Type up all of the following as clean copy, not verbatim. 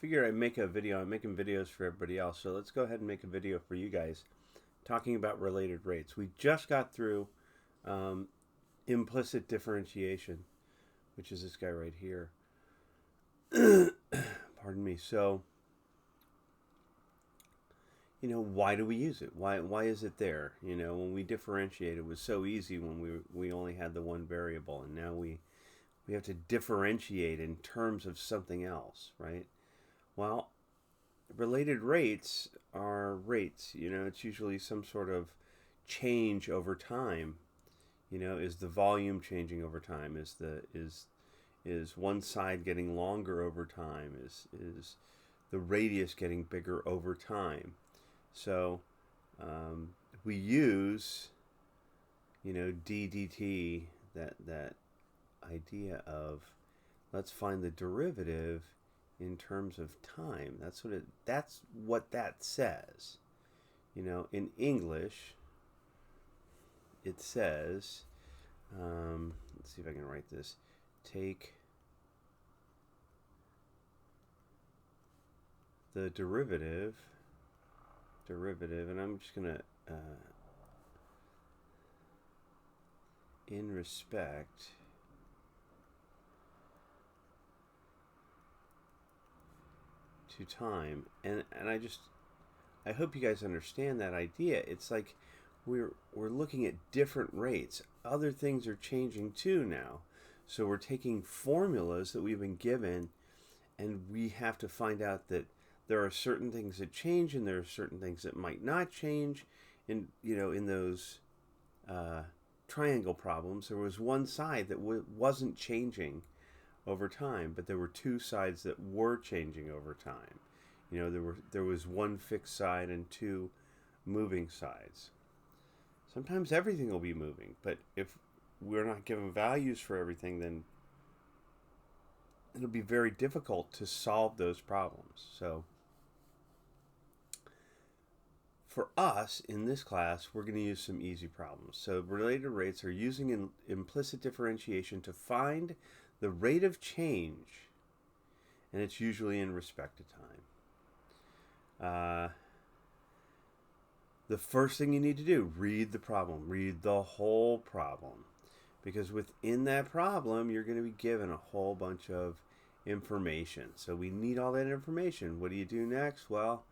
figured I'd make a video. I'm making videos for everybody else, so let's go ahead and make a video for you guys talking about related rates. We just got through implicit differentiation, which is this guy right here. Pardon me. So, why do we use it? Why is it there? When we differentiate, it was so easy when we only had the one variable, and now we have to differentiate in terms of something else, right? Well, related rates are rates. It's usually some sort of change over time. Is the volume changing over time? Is one side getting longer over time? Is the radius getting bigger over time? So we use d dt, that idea of let's find the derivative in terms of time. That's what that says. In English it says, let's see if I can write this. Take the derivative, and I'm just gonna in respect to time, and I hope you guys understand that idea. It's like we're looking at different rates. Other things are changing too now, so we're taking formulas that we've been given, and we have to find out that there are certain things that change and there are certain things that might not change. In those triangle problems, there was one side that wasn't changing over time, but there were two sides that were changing over time. There was one fixed side and two moving sides. Sometimes everything will be moving, but if we're not given values for everything, then it'll be very difficult to solve those problems. So for us in this class, we're going to use some easy problems. So related rates are using implicit differentiation to find the rate of change, and it's usually in respect to time. The first thing you need to do, read the problem. Read the whole problem, because within that problem, you're going to be given a whole bunch of information. So we need all that information. What do you do next? Well,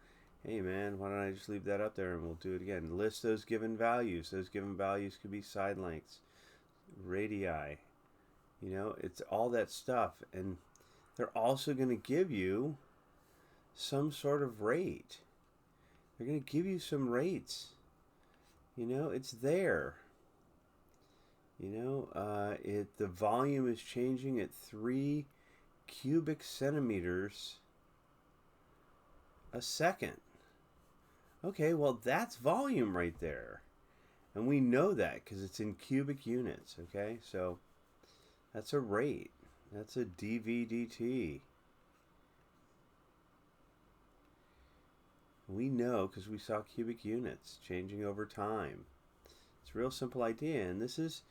hey man, why don't I just leave that up there and we'll do it again. List those given values. Those given values could be side lengths, radii. It's all that stuff. And they're also going to give you some sort of rate. They're going to give you some rates. It's there. The volume is changing at 3 cubic centimeters a second. Okay, well, that's volume right there. And we know that because it's in cubic units, okay? So that's a rate. That's a dV dt. We know because we saw cubic units changing over time. It's a real simple idea, and this is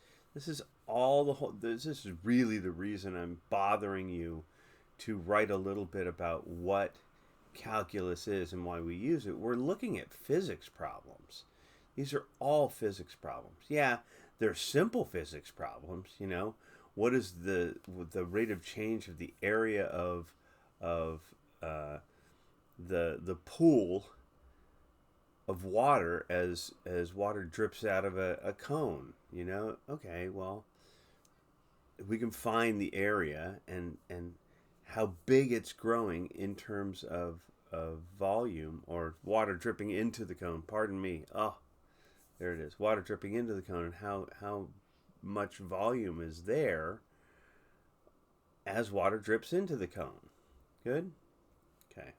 really the reason I'm bothering you to write a little bit about what calculus is and why we use it. We're looking at physics problems. These are all physics problems. Yeah, they're simple physics problems. What is the rate of change of the area of the pool of water as water drips out of a cone? Okay, well, we can find the area and how big it's growing in terms of volume, or water dripping into the cone. Pardon me. Oh, there it is. Water dripping into the cone, and how much volume is there as water drips into the cone. Good? Okay.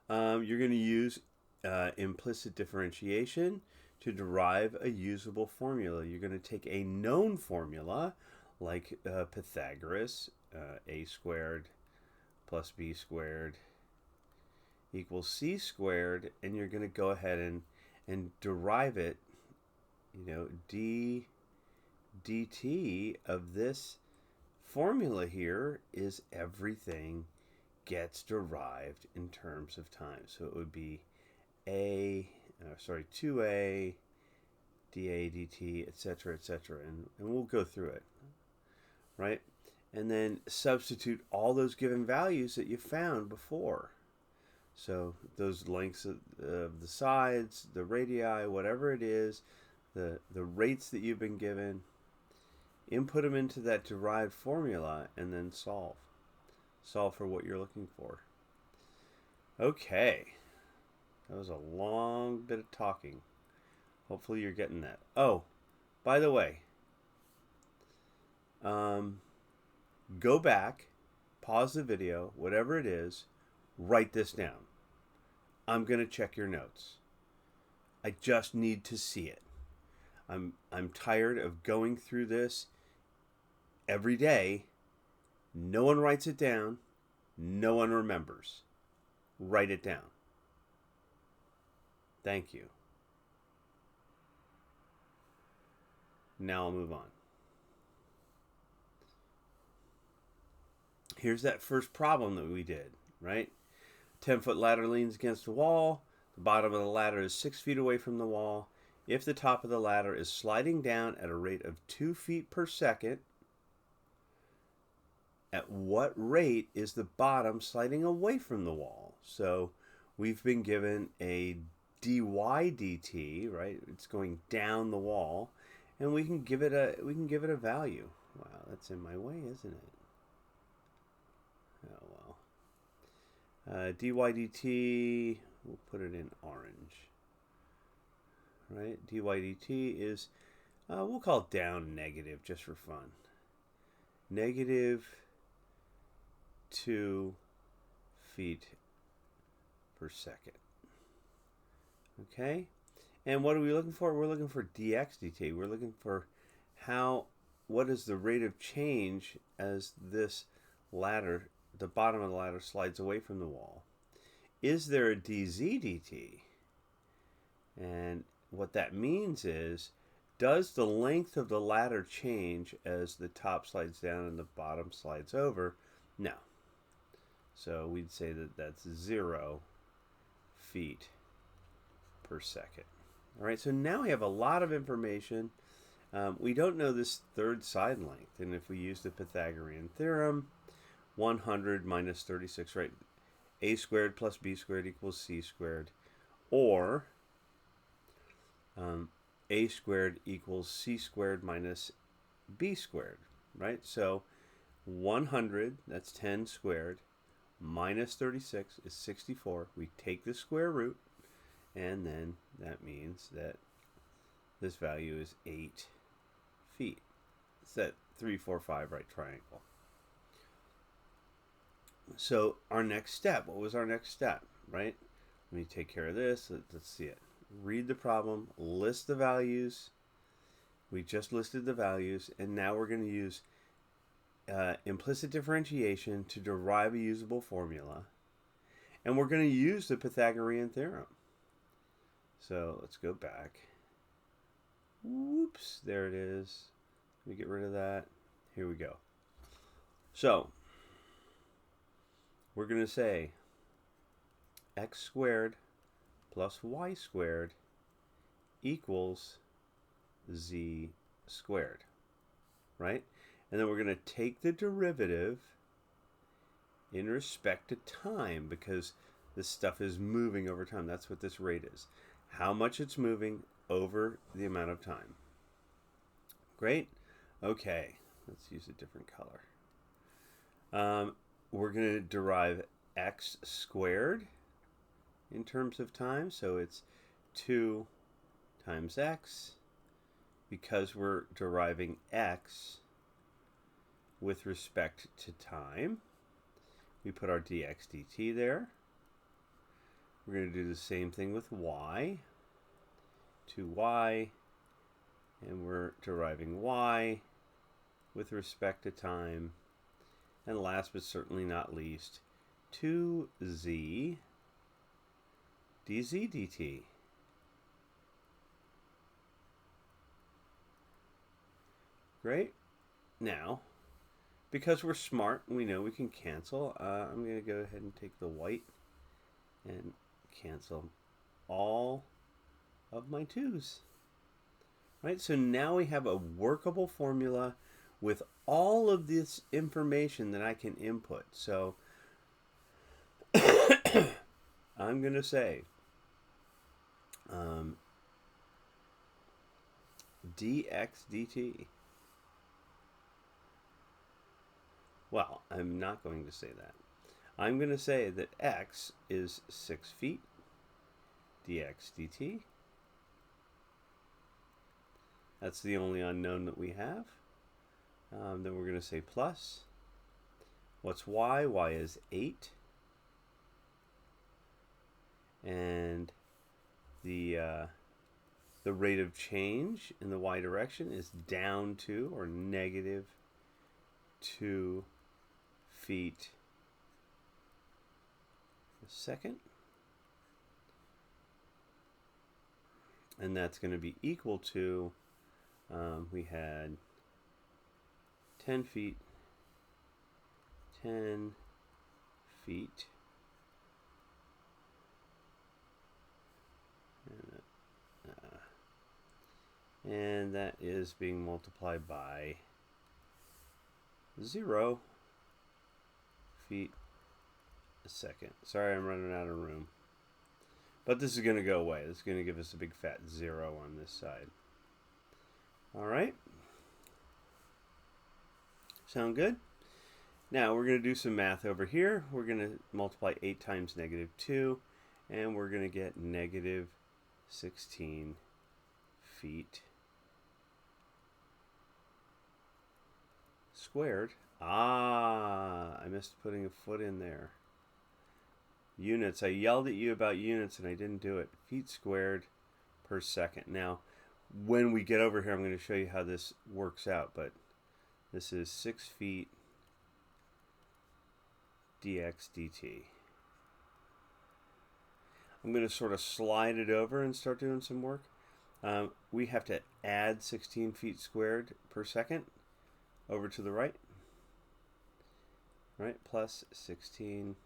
You're going to use implicit differentiation to derive a usable formula. You're going to take a known formula like Pythagoras, a squared plus b squared equals c squared, and you're going to go ahead and derive it, dt of this formula here is everything gets derived in terms of time. So it would be 2a dA dt, etc., etc., and we'll go through it, right? And then substitute all those given values that you found before. So those lengths of the sides, the radii, whatever it is, the rates that you've been given, input them into that derived formula, and then solve. Solve for what you're looking for. Okay. That was a long bit of talking. Hopefully you're getting that. Oh, by the way, go back, pause the video, whatever it is, write this down. I'm going to check your notes. I just need to see it. I'm tired of going through this every day. No one writes it down. No one remembers. Write it down. Thank you. Now I'll move on. Here's that first problem that we did, right? 10-foot ladder leans against the wall. The bottom of the ladder is 6 feet away from the wall. If the top of the ladder is sliding down at a rate of 2 feet per second, at what rate is the bottom sliding away from the wall? So we've been given a dy dt, right? It's going down the wall, and we can give it a value. Wow, that's in my way, isn't it? Oh well. Dy dt, we'll put it in orange. Right? Dy dt is, we'll call it down negative just for fun. Negative 2 feet per second. Okay? And what are we looking for? We're looking for dx dt. We're looking for what is the rate of change as this ladder, the bottom of the ladder, slides away from the wall. Is there a dz dt? And what that means is, does the length of the ladder change as the top slides down and the bottom slides over? No. So we'd say that that's 0 feet per second. All right, so now we have a lot of information. We don't know this third side length, and if we use the Pythagorean theorem, 100 minus 36, right? A squared plus b squared equals c squared, or a squared equals c squared minus b squared, right? So 100, that's 10 squared, minus 36 is 64. We take the square root, and then that means that this value is 8 feet. It's that 3, 4, 5 right triangle. So our next step, what was our next step, right? Let me take care of this. Let's see it. Read the problem, list the values. We just listed the values, and now we're going to use implicit differentiation to derive a usable formula. And we're going to use the Pythagorean theorem. So let's go back. Whoops, there it is. Let me get rid of that. Here we go. So we're going to say x squared plus y squared equals z squared, right? And then we're going to take the derivative in respect to time, because this stuff is moving over time. That's what this rate is. How much it's moving over the amount of time. Great. Okay, let's use a different color. We're going to derive x squared in terms of time. So it's 2 times x. Because we're deriving x with respect to time, we put our dx dt there. We're going to do the same thing with y. 2y, and we're deriving y with respect to time. And last but certainly not least, 2z dz dt. Great. Now, because we're smart, we know we can cancel. I'm going to go ahead and take the white and cancel all of my 2's. Right, so now we have a workable formula with all of this information that I can input. So I'm going to say dx dt. Well, I'm not going to say that. I'm going to say that x is 6 feet, dx dt. That's the only unknown that we have. Then we're going to say plus. What's y? Y is 8. And the rate of change in the y direction is down 2, or negative 2 feet a second. And that's going to be equal to, we had 10 feet, 10 feet, and that is being multiplied by 0 feet a second. Sorry, I'm running out of room. But this is going to go away. This is going to give us a big fat 0 on this side. All right. Sound good? Now we're going to do some math over here. We're going to multiply 8 times negative 2, and we're going to get negative 16 feet squared. I missed putting a foot in there. Units. I yelled at you about units and I didn't do it. Feet squared per second. Now, when we get over here, I'm going to show you how this works out, but this is 6 feet dx dt. I'm going to sort of slide it over and start doing some work. We have to add 16 feet squared per second over to the right. Right, plus 16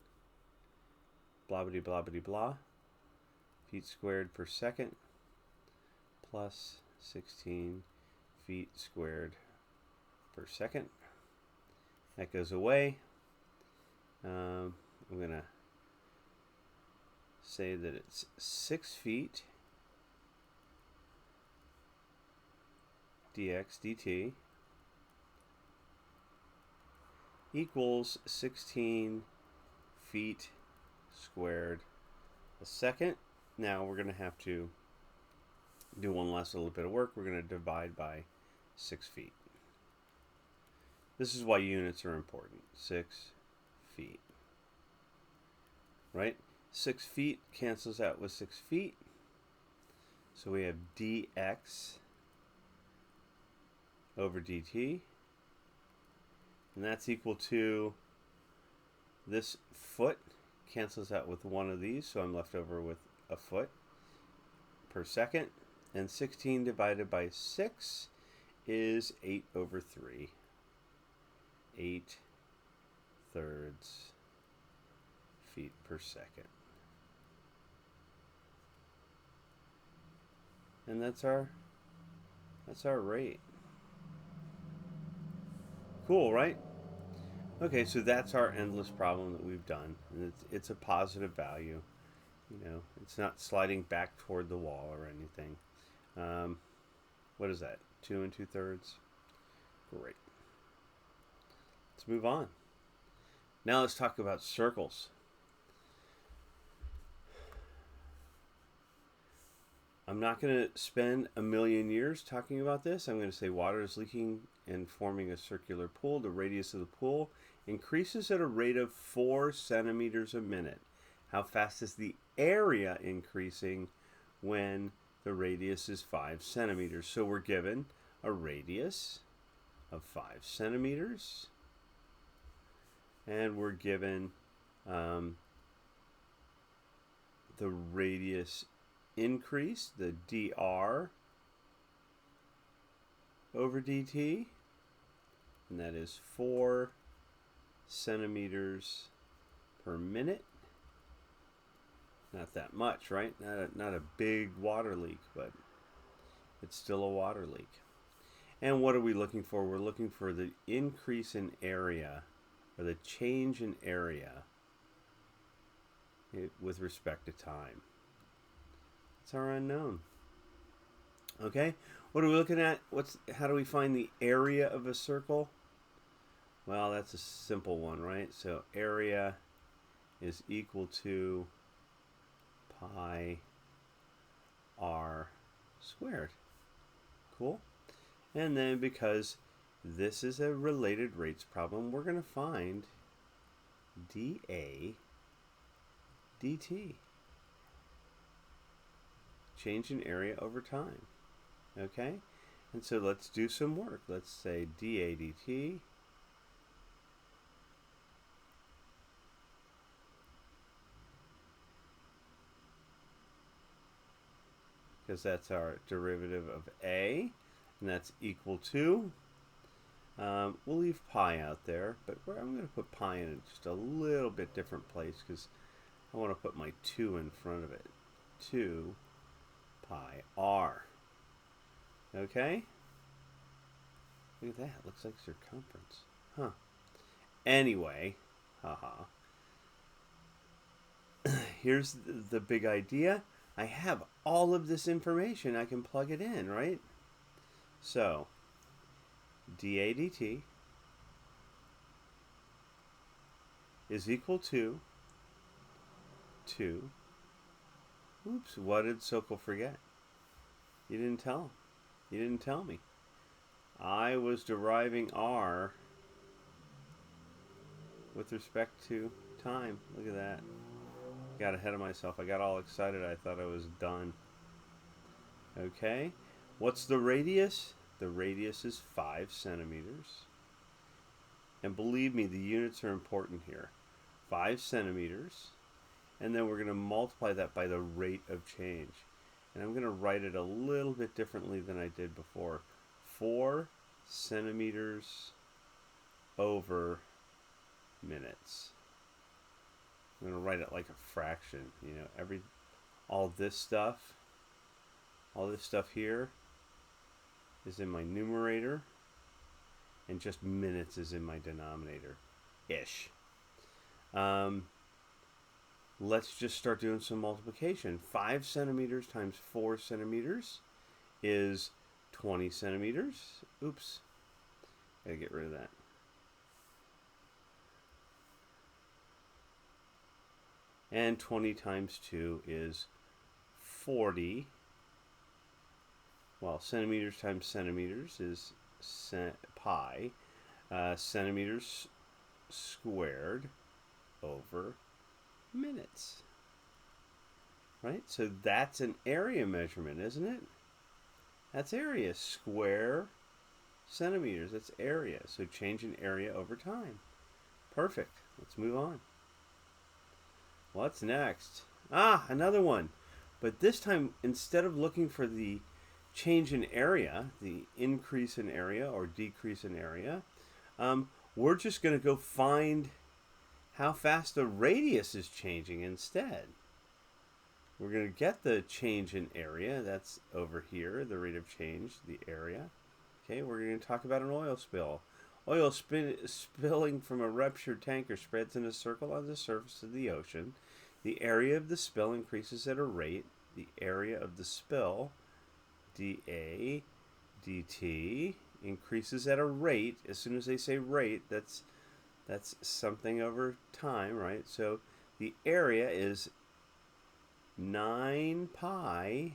blah blah blah blah blah feet squared per second plus 16 feet squared per second. That goes away. I'm going to say that it's 6 feet dx dt equals 16 feet squared a second. Now we're going to have to do one last little bit of work. We're going to divide by 6 feet. This is why units are important. 6 feet. Right? 6 feet cancels out with 6 feet. So we have dx over dt. And that's equal to, this foot cancels out with one of these, so I'm left over with a foot per second. And 16 divided by 6 is 8 over 3. 8 thirds feet per second. And that's our rate. Cool, right? Okay, so that's our endless problem that we've done. And it's a positive value. You know, it's not sliding back toward the wall or anything. What is that? 2 2/3? Great. Let's move on. Now let's talk about circles. I'm not going to spend a million years talking about this. I'm going to say water is leaking and forming a circular pool. The radius of the pool increases at a rate of 4 centimeters a minute. How fast is the area increasing when the radius is 5 centimeters? So we're given a radius of 5 centimeters. And we're given the radius increase, the dr over dt. and that is 4 centimeters per minute. Not that much, right? Not a big water leak, but it's still a water leak. And what are we looking for? We're looking for the increase in area, or the change in area with respect to time. It's our unknown. Okay, what are we looking at? How do we find the area of a circle? Well, that's a simple one, right? So area is equal to pi r squared. Cool. And then because this is a related rates problem, we're going to find dA dt. Change in area over time. Okay? And so let's do some work. Let's say dA dt because that's our derivative of a, and that's equal to, we'll leave pi out there, but I'm going to put pi in just a little bit different place because I want to put my 2 in front of it. 2 pi r. Okay? Look at that. Looks like circumference. Huh. Anyway, haha. Here's the big idea. I have all of this information. I can plug it in, right? So, dA dt is equal to 2. Oops, what did Sokol forget? You didn't tell him. You didn't tell me. I was deriving r with respect to time. Look at that. Got ahead of myself. I got all excited. I thought I was done. Okay. What's the radius? The radius is 5 centimeters. And believe me, the units are important here. 5 centimeters. And then we're going to multiply that by the rate of change. And I'm going to write it a little bit differently than I did before. 4 centimeters over minutes. I'm going to write it like a fraction. You know, all this stuff here is in my numerator, and just minutes is in my denominator, ish. Let's just start doing some multiplication. 5 centimeters times 4 centimeters is 20 centimeters. Oops, gotta get rid of that. And 20 times 2 is 40. Well, centimeters times centimeters is pi. Centimeters squared over minutes. Right? So that's an area measurement, isn't it? That's area. Square centimeters. That's area. So change in area over time. Perfect. Let's move on. What's next? Another one. But this time, instead of looking for the change in area, the increase in area or decrease in area, we're just going to go find how fast the radius is changing instead. We're going to get the change in area. That's over here, the rate of change, the area. Okay, we're going to talk about an oil spill. Oil spilling from a ruptured tanker spreads in a circle on the surface of the ocean. The area of the spill increases at a rate. The area of the spill, dA dt, increases at a rate. As soon as they say rate, that's something over time, right? So the area is 9 pi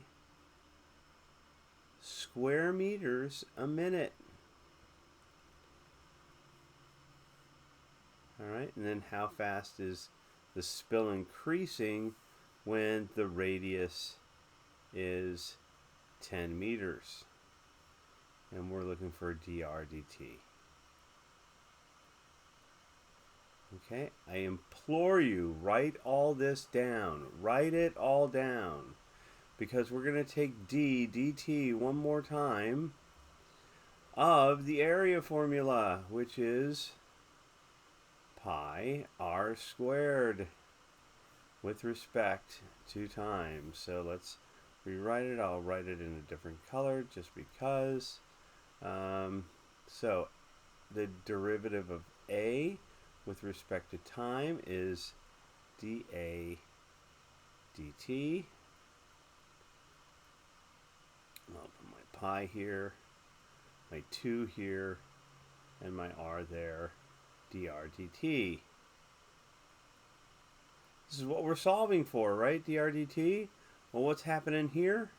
square meters a minute. All right, and then how fast is the spill increasing when the radius is 10 meters? And we're looking for dr dt. Okay, I implore you, write all this down. Write it all down. Because we're going to take d dt one more time. of the area formula, which is pi r squared with respect to time. So let's rewrite it. I'll write it in a different color just because. So the derivative of a with respect to time is dA dt. I'll put my pi here, my 2 here, and my r there, dr dt. This is what we're solving for, right? dr dt. Well, what's happening here?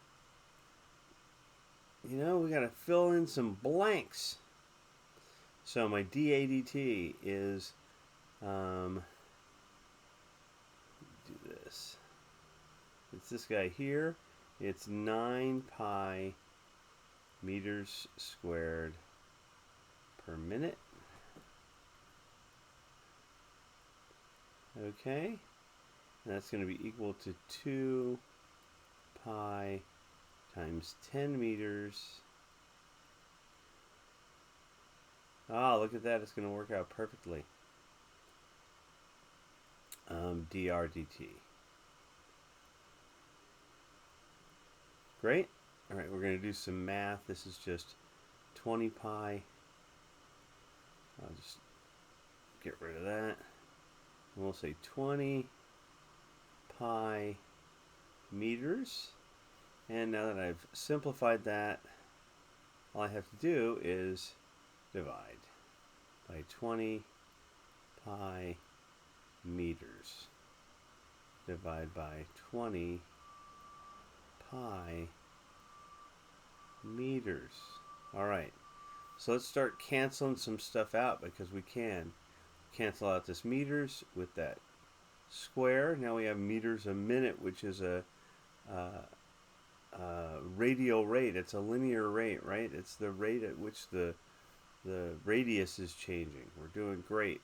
You know, we got to fill in some blanks. So my dA dt is, do this. It's this guy here. It's 9 pi meters squared per minute. Okay. And that's going to be equal to 2 pi times 10 meters. Ah, look at that. It's going to work out perfectly. Dr dt. Great. All right, we're going to do some math. This is just 20 pi. I'll just get rid of that. And we'll say 20 pi meters. And now that I've simplified that, all I have to do is divide by 20 pi meters. Divide by 20 pi meters. All right, so let's start canceling some stuff out because we can cancel out this meters with that square. Now we have meters a minute, which is a radial rate. It's a linear rate, right? It's the rate at which the radius is changing. We're doing great.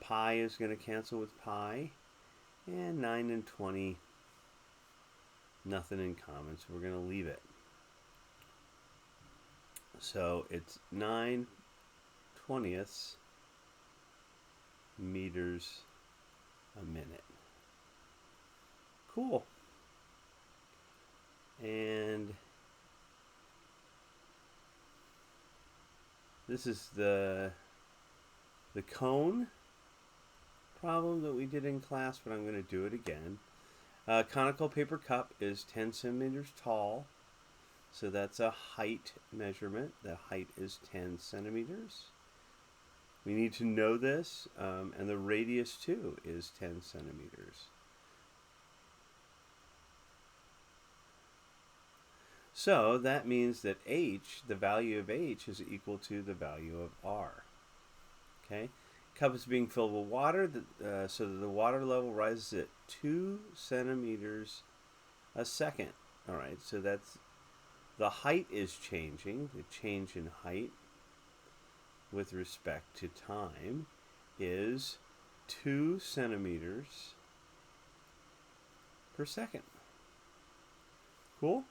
Pi is going to cancel with pi, and 9 and 20, nothing in common, so we're going to leave it. So it's 9/20 meters a minute. Cool. And this is the cone problem that we did in class, but I'm going to do it again. Conical paper cup is 10 centimeters tall, so that's a height measurement. The height is 10 centimeters. We need to know this, and the radius too is 10 centimeters. So that means that h, the value of h, is equal to the value of r. Okay, cup is being filled with water, so that the water level rises at 2 centimeters a second. All right, so that's the height is changing. The change in height with respect to time is 2 centimeters per second. Cool?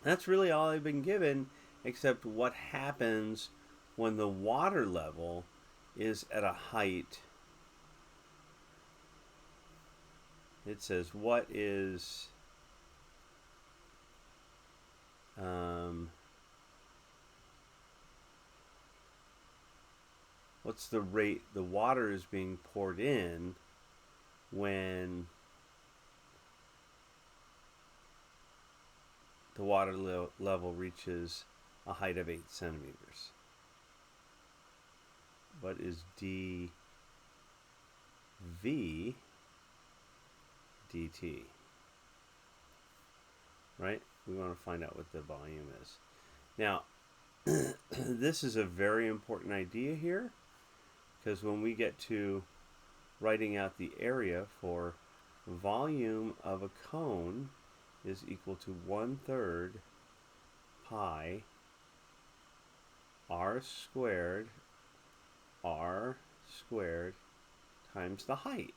That's really all I've been given, except what happens when the water level is at a height. It says what is what's the rate the water is being poured in when the water level reaches a height of 8 centimeters. What is dV dt? Right? We want to find out what the volume is. Now, this is a very important idea here, because when we get to writing out the area for volume of a cone is equal to 1/3 pi r squared times the height.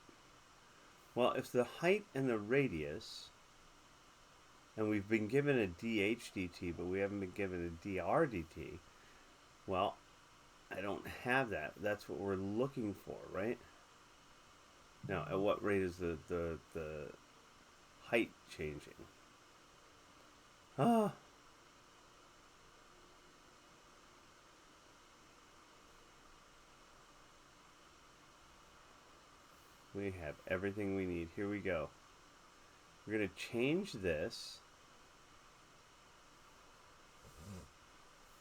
Well, if the height and the radius and we've been given a dH dt, but we haven't been given a dr dt. Well, I don't have that. That's what we're looking for, right? Now, at what rate is the height changing? Ah. We have everything we need. Here we go. We're going to change this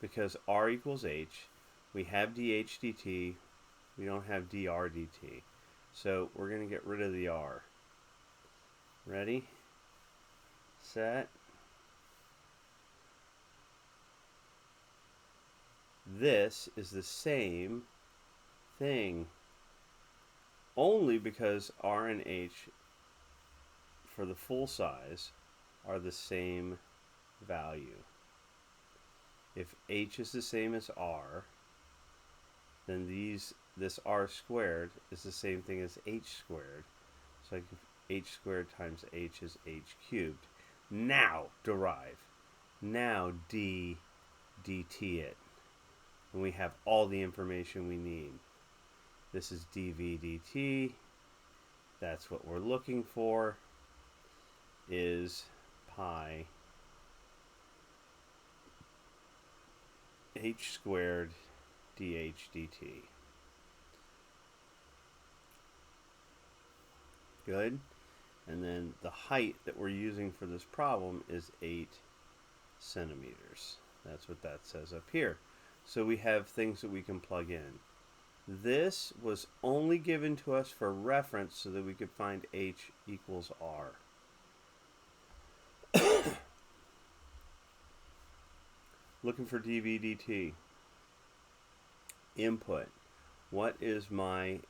because r equals h. We have dH dt. We don't have dr dt. So we're going to get rid of the r. Ready? Set. This is the same thing, only because r and h for the full size are the same value. If h is the same as r, then this r squared is the same thing as h squared. So h squared times h is h cubed. Now derive. Now d dt it. And we have all the information we need. This is dv dt. That's what we're looking for, is pi h squared dH dt. Good. And then the height that we're using for this problem is 8 centimeters. That's what that says up here. So we have things that we can plug in. This was only given to us for reference so that we could find h equals r. Looking for dv dt. Input. What is my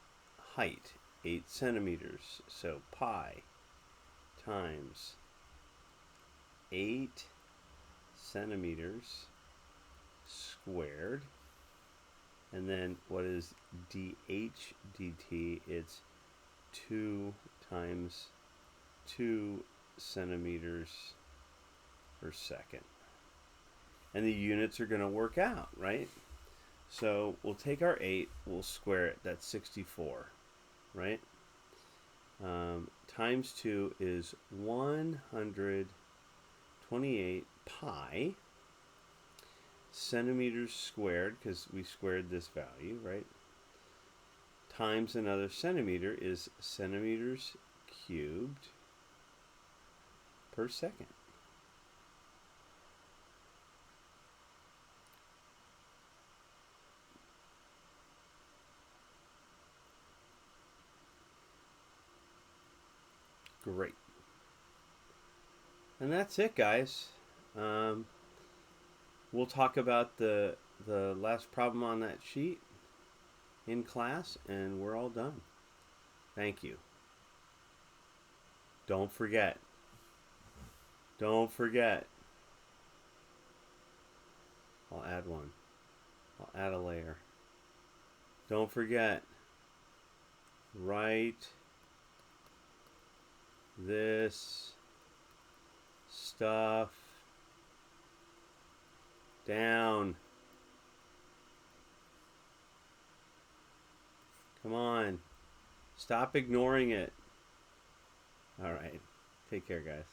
height? 8 centimeters. So pi times 8 centimeters squared. And then what is dH dt? It's 2 times 2 centimeters per second. And the units are going to work out, right? So we'll take our 8, we'll square it. That's 64, right? Times 2 is 128 pi centimeters squared, because we squared this value, right? Times another centimeter is centimeters cubed per second. Great. And that's it, guys. We'll talk about the last problem on that sheet in class, and we're all done. Thank you. Don't forget. Don't forget. I'll add one. I'll add a layer. Don't forget. Write this stuff down. Come on. Stop ignoring it. All right. Take care, guys.